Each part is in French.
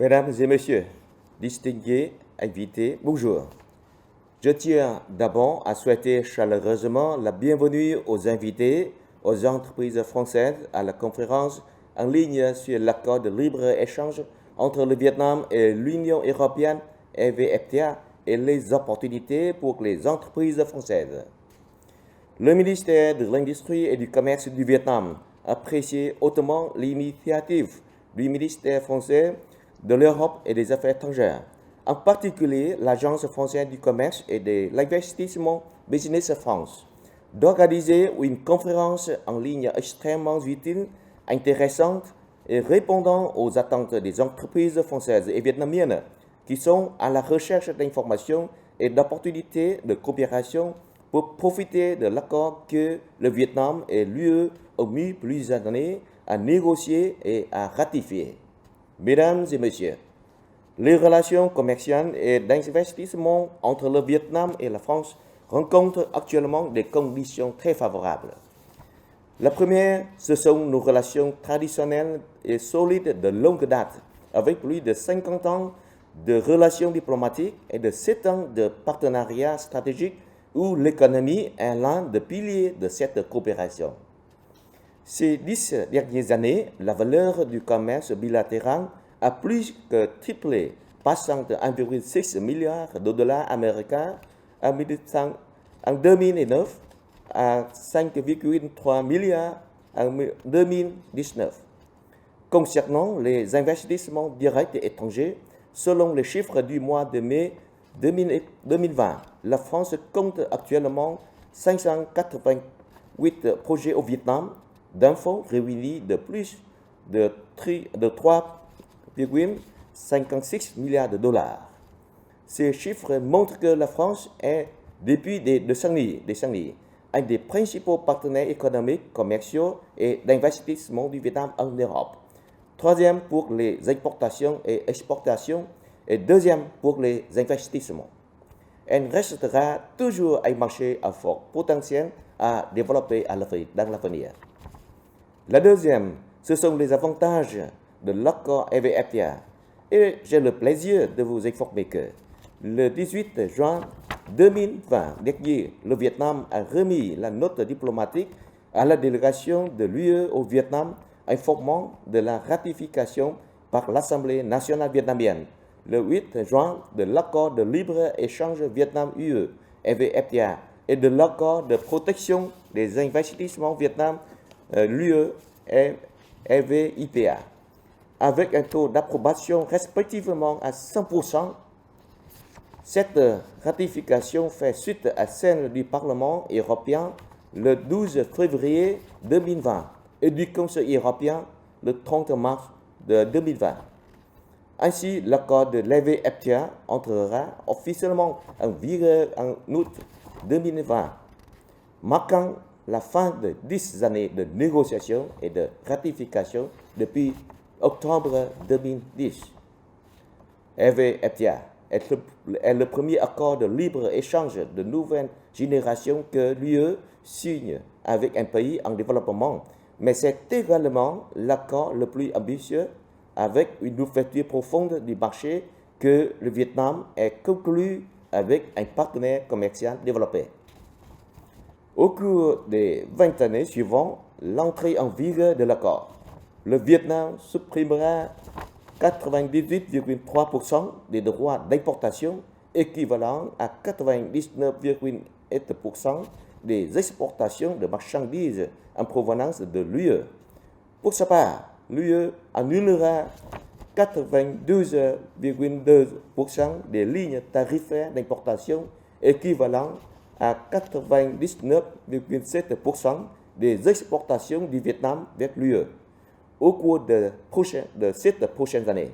Mesdames et messieurs, distingués invités, bonjour. Je tiens d'abord à souhaiter chaleureusement la bienvenue aux invités, aux entreprises françaises à la conférence en ligne sur l'accord de libre-échange entre le Vietnam et l'Union européenne EVFTA et les opportunités pour les entreprises françaises. Le ministère de l'Industrie et du Commerce du Vietnam apprécie hautement l'initiative du ministère français de l'Europe et des Affaires étrangères, en particulier l'Agence française du commerce et de l'investissement Business France, d'organiser une conférence en ligne extrêmement utile, intéressante et répondant aux attentes des entreprises françaises et vietnamiennes qui sont à la recherche d'informations et d'opportunités de coopération pour profiter de l'accord que le Vietnam et l'UE ont mis plusieurs années à négocier et à ratifier. Mesdames et messieurs, les relations commerciales et d'investissement entre le Vietnam et la France rencontrent actuellement des conditions très favorables. La première, ce sont nos relations traditionnelles et solides de longue date, avec plus de 50 ans de relations diplomatiques et de 7 ans de partenariat stratégique où l'économie est l'un des piliers de cette coopération. Ces 10 dernières années, la valeur du commerce bilatéral a plus que triplé, passant de 1,6 milliard de dollars américains en 2009 à 5,3 milliards en 2019. Concernant les investissements directs étrangers, selon les chiffres du mois de mai 2020, la France compte actuellement 588 projets au Vietnam, d'un fonds réuni de plus de 3,56 milliards de dollars. Ces chiffres montrent que la France est, depuis des décennies, un des principaux partenaires économiques, commerciaux et d'investissement du Vietnam en Europe. Troisième pour les importations et exportations et deuxième pour les investissements. Elle restera toujours un marché à fort potentiel à développer dans l'avenir. La deuxième, ce sont les avantages de l'accord EVFTA. Et j'ai le plaisir de vous informer que le 18 juin 2020 dernier, le Vietnam a remis la note diplomatique à la délégation de l'UE au Vietnam informant de la ratification par l'Assemblée nationale vietnamienne le 8 juin de l'accord de libre-échange Vietnam-UE, EVFTA, et de l'accord de protection des investissements Vietnam, l'UE et EVIPA, avec un taux d'approbation respectivement à 100%. Cette ratification fait suite à celle du Parlement européen le 12 février 2020 et du Conseil européen le 30 mars 2020. Ainsi, l'accord de l'EVFTA entrera officiellement en vigueur en août 2020, marquant la fin de 10 années de négociations et de ratification depuis octobre 2010. EVFTA est le premier accord de libre-échange de nouvelle génération que l'UE signe avec un pays en développement, mais c'est également l'accord le plus ambitieux avec une ouverture profonde du marché que le Vietnam a conclu avec un partenaire commercial développé. Au cours des 20 années suivantes l'entrée en vigueur de l'accord, le Vietnam supprimera 98,3% des droits d'importation, équivalent à 99,8% des exportations de marchandises en provenance de l'UE. Pour sa part, l'UE annulera 92,2% des lignes tarifaires d'importation, équivalent à 99,7% des exportations du Vietnam vers l'UE au cours de ces prochaines années.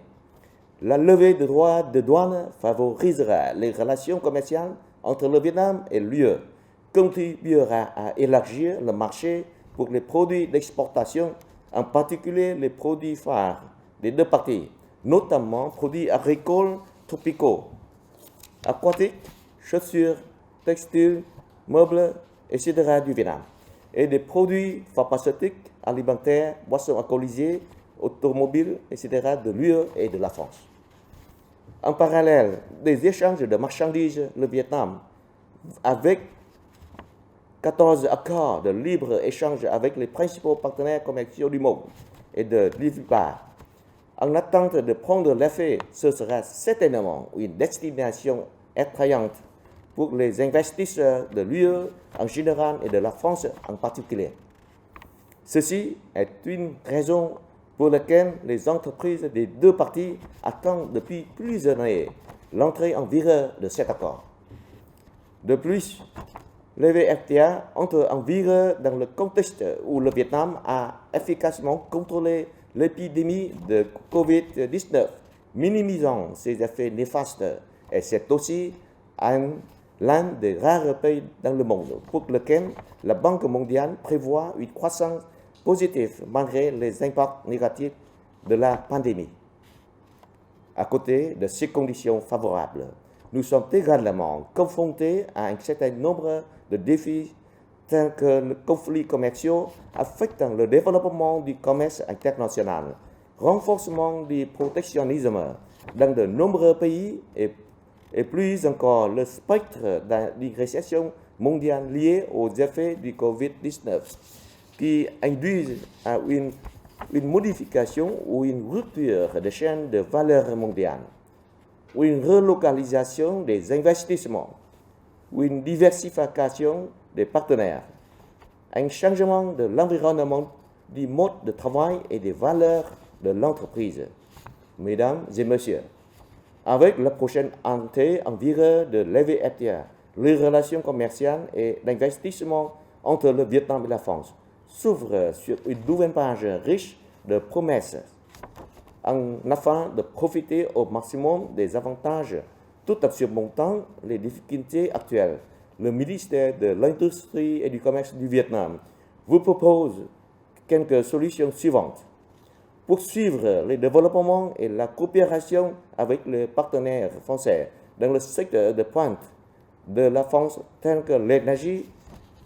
La levée des droits de douane favorisera les relations commerciales entre le Vietnam et l'UE, contribuera à élargir le marché pour les produits d'exportation, en particulier les produits phares des deux parties, notamment produits agricoles tropicaux, aquatiques, chaussures, textiles, meubles, etc. du Vietnam, et des produits pharmaceutiques, alimentaires, boissons alcoolisées, automobile, etc. de l'UE et de la France. En parallèle des échanges de marchandises, le Vietnam, avec 14 accords de libre-échange avec les principaux partenaires commerciaux du monde et de l'IVPA, en attente de prendre l'effet, ce sera certainement une destination attrayante pour les investisseurs de l'UE en général et de la France en particulier. Ceci est une raison pour laquelle les entreprises des deux parties attendent depuis plusieurs années l'entrée en vigueur de cet accord. De plus, les VFTA entrent en vigueur dans le contexte où le Vietnam a efficacement contrôlé l'épidémie de Covid-19, minimisant ses effets néfastes, et c'est aussi l'un des rares pays dans le monde pour lequel la Banque mondiale prévoit une croissance positive malgré les impacts négatifs de la pandémie. À côté de ces conditions favorables, nous sommes également confrontés à un certain nombre de défis tels que le conflit commercial affectant le développement du commerce international, renforcement du protectionnisme dans de nombreux pays et plus encore le spectre d'une récession mondiale liée aux effets du Covid-19 qui induisent à une modification ou une rupture des chaînes de valeur mondiale, ou une relocalisation des investissements, ou une diversification des partenaires, un changement de l'environnement, du mode de travail et des valeurs de l'entreprise. Mesdames et messieurs, avec la prochaine entrée en vigueur de l'EVFTA, les relations commerciales et d'investissement entre le Vietnam et la France s'ouvrent sur une nouvelle page riche de promesses afin de profiter au maximum des avantages tout en surmontant les difficultés actuelles. Le ministère de l'Industrie et du Commerce du Vietnam vous propose quelques solutions suivantes. Poursuivre le développement et la coopération avec les partenaires français dans le secteur de pointe de la France tels que l'énergie,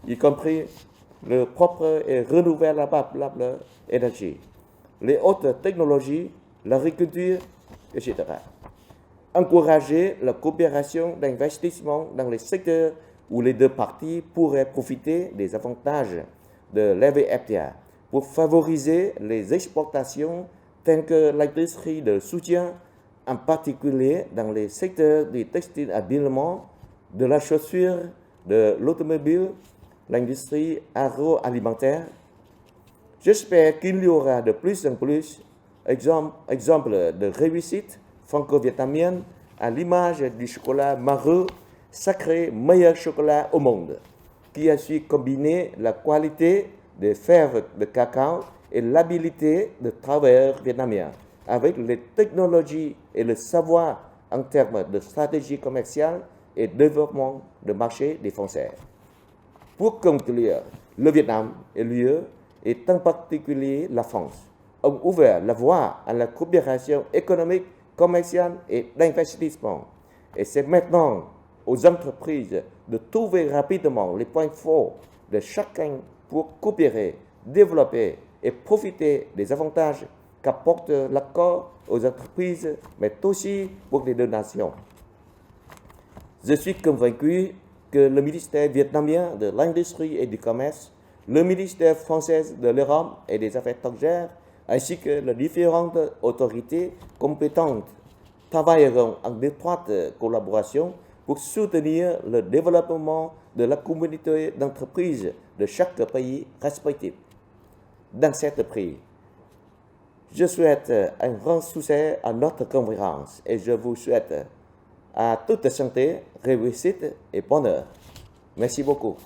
y compris le propre et renouvelable énergie, les hautes technologies, l'agriculture, etc. Encourager la coopération d'investissement dans les secteurs où les deux parties pourraient profiter des avantages de l'EVFTA pour favoriser les exportations telles que l'industrie de soutien, en particulier dans les secteurs du textile habillement, de la chaussure, de l'automobile, l'industrie agroalimentaire. J'espère qu'il y aura de plus en plus exemples de réussite franco-vietnamienne à l'image du chocolat Mareux, sacré meilleur chocolat au monde, qui a su combiner la qualité des fèves de cacao et l'habilité de travailleurs vietnamiens avec les technologies et le savoir en termes de stratégie commerciale et développement de marché des Français. Pour conclure, le Vietnam et l'UE, et en particulier la France, ont ouvert la voie à la coopération économique, commerciale et d'investissement. Et c'est maintenant aux entreprises de trouver rapidement les points forts de chacun pour coopérer, développer et profiter des avantages qu'apporte l'accord aux entreprises, mais aussi pour les deux nations. Je suis convaincu que le ministère vietnamien de l'Industrie et du Commerce, le ministère français de l'Europe et des Affaires étrangères, ainsi que les différentes autorités compétentes travailleront en étroite collaboration pour soutenir le développement de la communauté d'entreprises de chaque pays respectif. Dans cette prise, je souhaite un grand succès à notre conférence et je vous souhaite à toute santé, réussite et bonheur. Merci beaucoup.